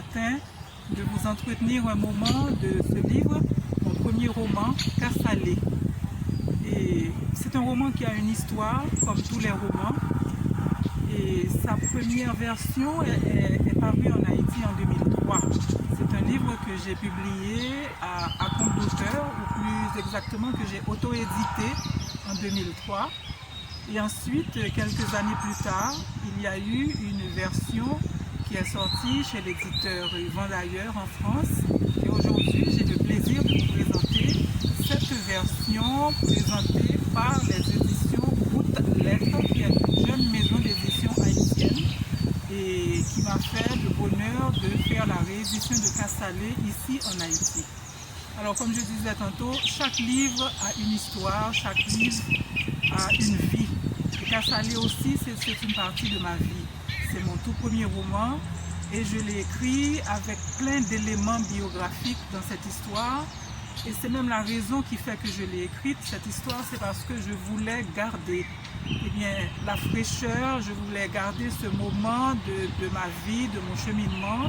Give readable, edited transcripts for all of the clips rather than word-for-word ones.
matin de vous entretenir un moment de ce livre, mon premier roman, Kassalé. Et c'est un roman qui a une histoire, comme tous les romans. Et sa première version est parue en Haïti en 2003. C'est un livre que j'ai publié à compte d'auteur, ou plus exactement que j'ai auto-édité en 2003. Et ensuite, quelques années plus tard, il y a eu une version qui est sortie chez l'éditeur Vendailleurs en France. Et aujourd'hui, j'ai le plaisir de vous présenter cette version présentée par les éditions Goutte Lettres, qui est une jeune maison d'édition haïtienne et qui m'a fait le bonheur de faire la réédition de Kassalé ici en Haïti. Alors, comme je disais tantôt, chaque livre a une histoire, chaque livre a une vie. Et Kassalé aussi, c'est une partie de ma vie. C'est mon tout premier roman et je l'ai écrit avec plein d'éléments biographiques dans cette histoire. Et c'est même la raison qui fait que je l'ai écrite, cette histoire, c'est parce que je voulais garder la fraîcheur, je voulais garder ce moment de ma vie, de mon cheminement,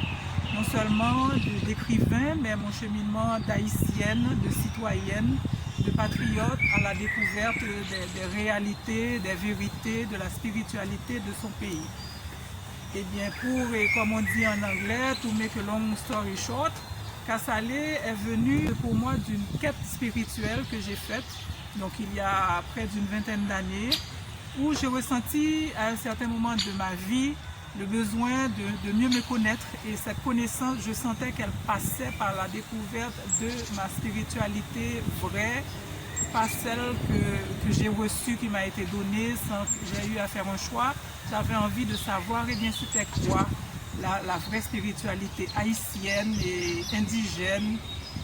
non seulement d'écrivain, mais mon cheminement d'haïtienne, de citoyenne, de patriote à la découverte des réalités, des vérités, de la spiritualité de son pays. Et bien, comme on dit en anglais, to make a long story short, Kassalé est venu pour moi d'une quête spirituelle que j'ai faite, donc il y a près d'une vingtaine d'années, où j'ai ressenti à un certain moment de ma vie le besoin de mieux me connaître, et cette connaissance, je sentais qu'elle passait par la découverte de ma spiritualité vraie, pas celle que j'ai reçue, qui m'a été donnée sans que j'ai eu à faire un choix. J'avais envie de savoir, et bien c'était quoi la vraie spiritualité haïtienne et indigène,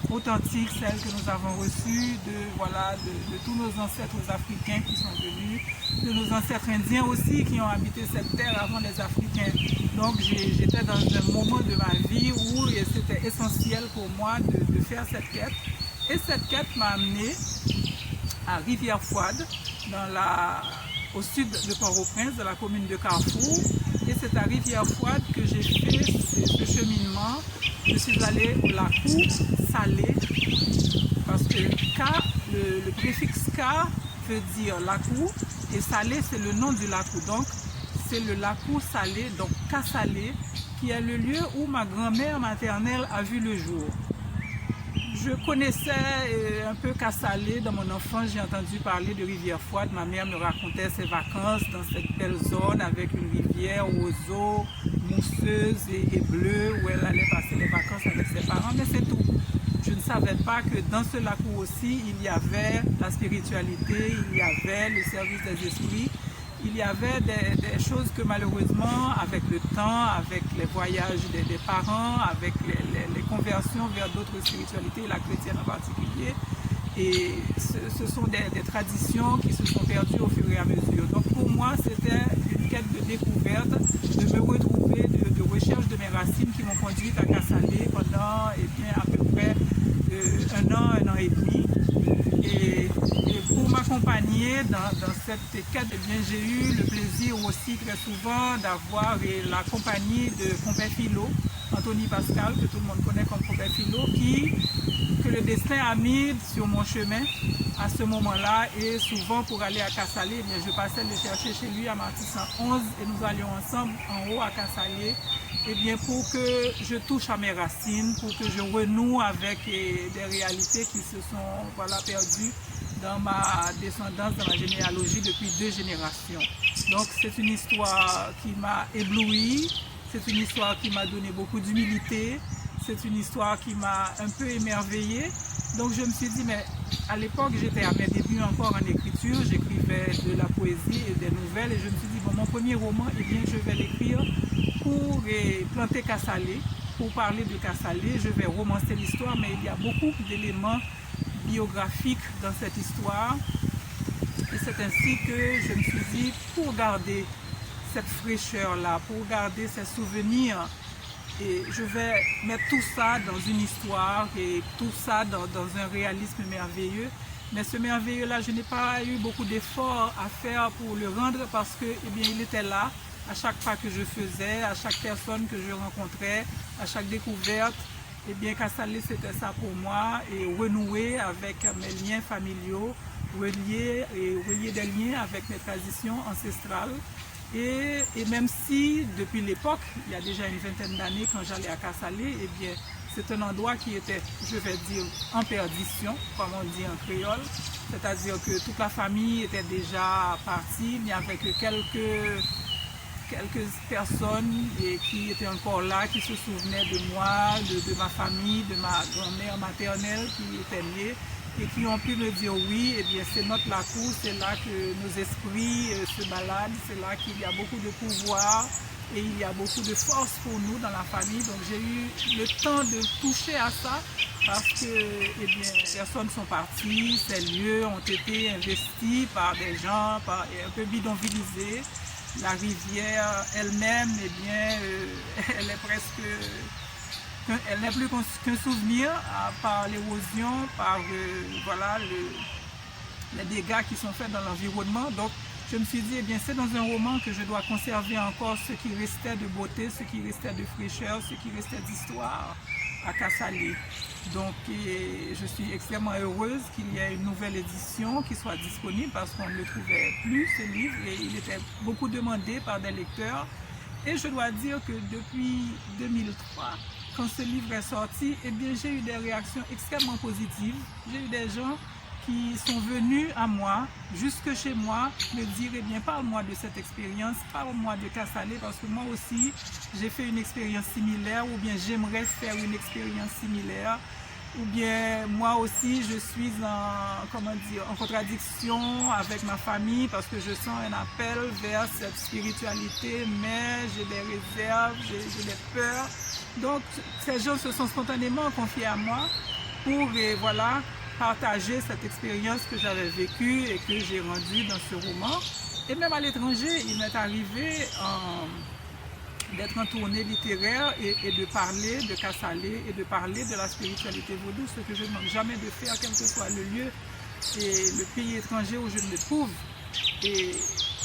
authentique, celle que nous avons reçue de tous nos ancêtres africains qui sont venus, de nos ancêtres indiens aussi qui ont habité cette terre avant les Africains. Donc j'étais dans un moment de ma vie où c'était essentiel pour moi de faire cette quête. Et cette quête m'a amené à Rivière-Froide, au sud de Port-au-Prince, de la commune de Carrefour. Et c'est à Rivière-Froide que j'ai fait ce cheminement. Je suis allée au Lacou salé, parce que le préfixe K veut dire Lacou, et salé c'est le nom du Lacou. Donc c'est le Lacou salé, donc Kassalé, qui est le lieu où ma grand-mère maternelle a vu le jour. Je connaissais un peu Kassalé dans mon enfance, j'ai entendu parler de Rivière-Froide. Ma mère me racontait ses vacances dans cette belle zone avec une rivière aux eaux mousseuses et bleues où elle allait passer les vacances avec ses parents, mais c'est tout. Je ne savais pas que dans ce lac aussi, il y avait la spiritualité, il y avait le service des esprits, il y avait des choses que malheureusement, avec le temps, avec les voyages des parents, avec les conversions vers d'autres spiritualités, la chrétienne en particulier, et ce sont des traditions qui se sont perdues au fur et à mesure. Donc pour moi, c'était une quête de découverte, de me retrouver, de recherche de mes racines qui m'ont conduite à Kassalé pendant à peu près un an et demi. Et pour m'accompagner dans cette quête, j'ai eu le plaisir aussi très souvent d'avoir la compagnie de Compère Philo, Anthony Pascal, que tout le monde connaît comme Compère Philo, que le destin a mis sur mon chemin à ce moment-là, et souvent pour aller à Kassalé, je passais le chercher chez lui à Marty 111 et nous allions ensemble en haut à Kassalé, pour que je touche à mes racines, pour que je renoue avec des réalités qui se sont perdues dans ma descendance, dans ma généalogie depuis 2 générations. Donc c'est une histoire qui m'a ébloui, c'est une histoire qui m'a donné beaucoup d'humilité, c'est une histoire qui m'a un peu émerveillée. Donc je me suis dit, mais à l'époque j'étais à mes débuts encore en écriture, j'écrivais de la poésie et des nouvelles, et je me suis dit, bon, mon premier roman, je vais l'écrire pour planter Kassalé, pour parler de Kassalé. Je vais romancer l'histoire, mais il y a beaucoup d'éléments biographiques dans cette histoire. Et c'est ainsi que je me suis dit, pour garder cette fraîcheur-là, pour garder ces souvenirs, et je vais mettre tout ça dans une histoire et tout ça dans un réalisme merveilleux. Mais ce merveilleux-là, je n'ai pas eu beaucoup d'efforts à faire pour le rendre parce que, eh bien, il était là à chaque pas que je faisais, à chaque personne que je rencontrais, à chaque découverte. Eh bien, Kassalé, c'était ça pour moi, et renouer avec mes liens familiaux, relier des liens avec mes traditions ancestrales. Et même si, depuis l'époque, il y a déjà une vingtaine d'années, quand j'allais à Kassalé, eh bien, c'est un endroit qui était, je vais dire, en perdition, comme on dit en créole. C'est-à-dire que toute la famille était déjà partie, il n'y avait que quelques personnes qui étaient encore là, qui se souvenaient de moi, de ma famille, de ma grand-mère maternelle qui était née et qui ont pu me dire oui, eh bien c'est notre Lacour, c'est là que nos esprits se baladent, c'est là qu'il y a beaucoup de pouvoir et il y a beaucoup de force pour nous dans la famille. Donc j'ai eu le temps de toucher à ça parce que eh bien, les personnes sont parties, ces lieux ont été investis par des gens, un peu bidonvillisés. La rivière elle-même, eh bien, elle est presque, elle n'est plus qu'un souvenir par l'érosion, par voilà, les dégâts qui sont faits dans l'environnement. Donc, je me suis dit, eh bien, c'est dans un roman que je dois conserver encore ce qui restait de beauté, ce qui restait de fraîcheur, ce qui restait d'histoire à Kassalé. Donc, je suis extrêmement heureuse qu'il y ait une nouvelle édition qui soit disponible parce qu'on ne le trouvait plus, ce livre, et il était beaucoup demandé par des lecteurs. Et je dois dire que depuis 2003, quand ce livre est sorti, eh bien, j'ai eu des réactions extrêmement positives. J'ai eu des gens qui sont venus à moi, jusque chez moi, me dire, eh bien, parle-moi de cette expérience, parle-moi de Kassalé, parce que moi aussi, j'ai fait une expérience similaire, ou bien j'aimerais faire une expérience similaire, ou bien moi aussi, je suis en contradiction avec ma famille, parce que je sens un appel vers cette spiritualité, mais j'ai des réserves, j'ai des peurs. Donc, ces gens se sont spontanément confiés à moi pour, voilà, partager cette expérience que j'avais vécue et que j'ai rendue dans ce roman. Et même à l'étranger, il m'est arrivé d'être en tournée littéraire et de parler de Kassalé et de parler de la spiritualité vaudou, ce que je ne manque jamais de faire, quel que soit le lieu et le pays étranger où je me trouve.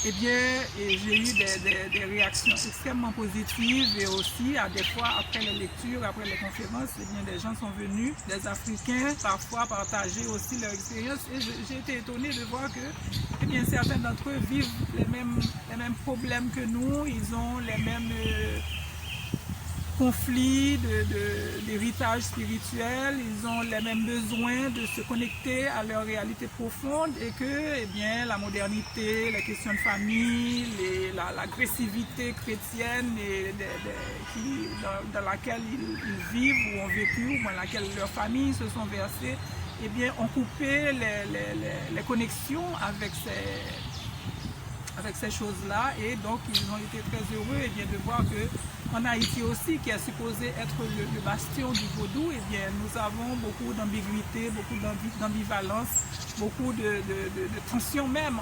Et bien, j'ai eu des réactions extrêmement positives et aussi, à des fois, après les lectures, après les conférences, eh bien, des gens sont venus, des Africains, parfois partager aussi leur expérience. Et j'ai été étonnée de voir que, eh bien, certains d'entre eux vivent les mêmes problèmes que nous, ils ont les mêmes conflits d'héritage spirituel, ils ont les mêmes besoins de se connecter à leur réalité profonde et que, eh bien, la modernité, les questions de famille, l'agressivité chrétienne dans laquelle ils vivent ou ont vécu, ou dans laquelle leurs familles se sont versées, eh bien, ont coupé les connexions avec ces choses-là, et donc ils ont été très heureux et bien, de voir que en Haïti aussi, qui est supposé être le bastion du vaudou, et bien, nous avons beaucoup d'ambiguïté, beaucoup d'ambivalence, beaucoup de tension même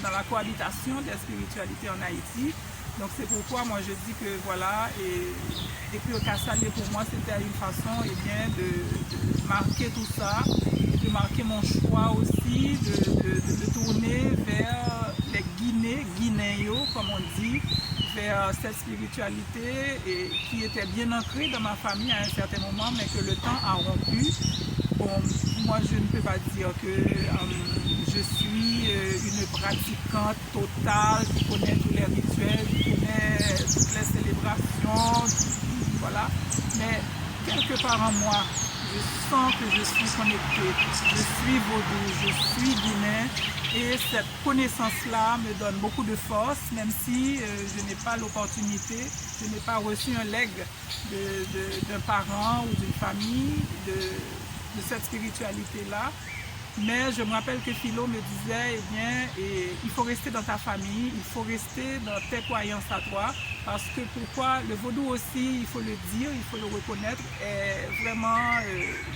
dans la cohabitation des spiritualités en Haïti. Donc c'est pourquoi moi je dis que voilà, et écrire Kassalé pour moi c'était une façon et bien, de marquer tout ça, de marquer mon choix aussi, de tourner vers les Guinéens, comme on dit, vers cette spiritualité qui était bien ancrée dans ma famille à un certain moment, mais que le temps a rompu. Bon, moi je ne peux pas dire que je suis une pratiquante totale qui connaît tous les rituels, qui connaît toutes les célébrations, voilà. Mais quelque part en moi, je sens que je suis connectée, je suis vaudou, je suis guinéen, et cette connaissance-là me donne beaucoup de force, même si je n'ai pas l'opportunité, je n'ai pas reçu un legs d'un parent ou d'une famille de cette spiritualité-là. Mais je me rappelle que Philo me disait, eh bien, il faut rester dans ta famille, il faut rester dans tes croyances à toi, parce que pourquoi le vaudou aussi, il faut le dire, il faut le reconnaître, est vraiment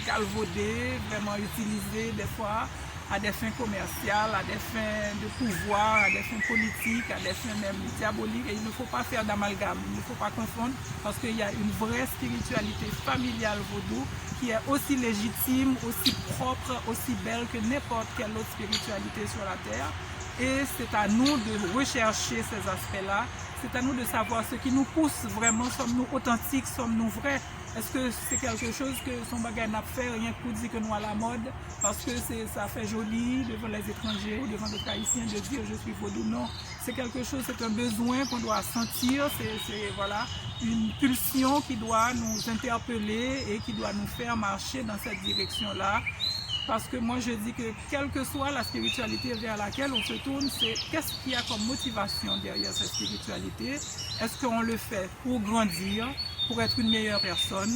galvaudé, vraiment utilisé des fois à des fins commerciales, à des fins de pouvoir, à des fins politiques, à des fins même diaboliques. Et il ne faut pas faire d'amalgame, il ne faut pas confondre, parce qu'il y a une vraie spiritualité familiale vaudou qui est aussi légitime, aussi propre, aussi belle que n'importe quelle autre spiritualité sur la terre. Et c'est à nous de rechercher ces aspects-là. C'est à nous de savoir ce qui nous pousse vraiment. Sommes-nous authentiques? Sommes-nous vrais? Est-ce que c'est quelque chose que son bagage n'a fait rien que pour dire que nous à la mode? Parce que ça fait joli devant les étrangers ou devant les Haïtiens de dire je suis vaudou? Non. C'est quelque chose, c'est un besoin qu'on doit sentir. C'est voilà, une pulsion qui doit nous interpeller et qui doit nous faire marcher dans cette direction-là. Parce que moi je dis que quelle que soit la spiritualité vers laquelle on se tourne, c'est qu'est-ce qu'il y a comme motivation derrière cette spiritualité? Est-ce qu'on le fait pour grandir, pour être une meilleure personne,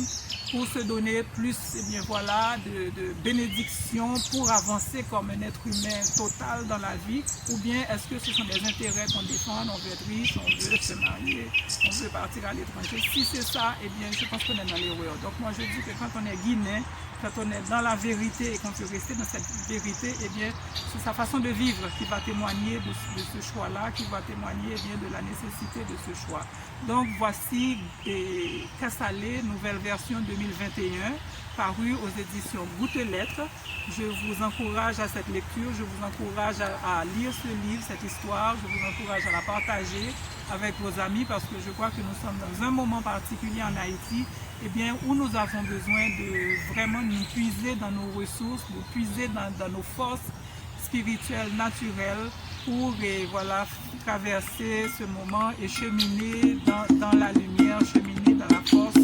pour se donner plus bien, voilà, de bénédictions, pour avancer comme un être humain total dans la vie? Ou bien est-ce que ce sont des intérêts qu'on défend? On veut être riche, on veut se marier, on veut partir à l'étranger? Si c'est ça, eh bien je pense qu'on est dans l'erreur. Donc moi je dis que quand on est guinéen, quand on est dans la vérité et qu'on peut rester dans cette vérité, eh bien, c'est sa façon de vivre qui va témoigner de ce choix-là, qui va témoigner eh bien, de la nécessité de ce choix. Donc voici Kassalé, nouvelle version 2021, parue aux éditions Goutte-Lettres. Je vous encourage à cette lecture, je vous encourage à lire ce livre, cette histoire, je vous encourage à la partager avec vos amis parce que je crois que nous sommes dans un moment particulier en Haïti, eh bien, où nous avons besoin de vraiment nous puiser dans nos ressources, nous puiser dans nos forces spirituelles, naturelles, pour voilà, traverser ce moment et cheminer dans la lumière, cheminer dans la force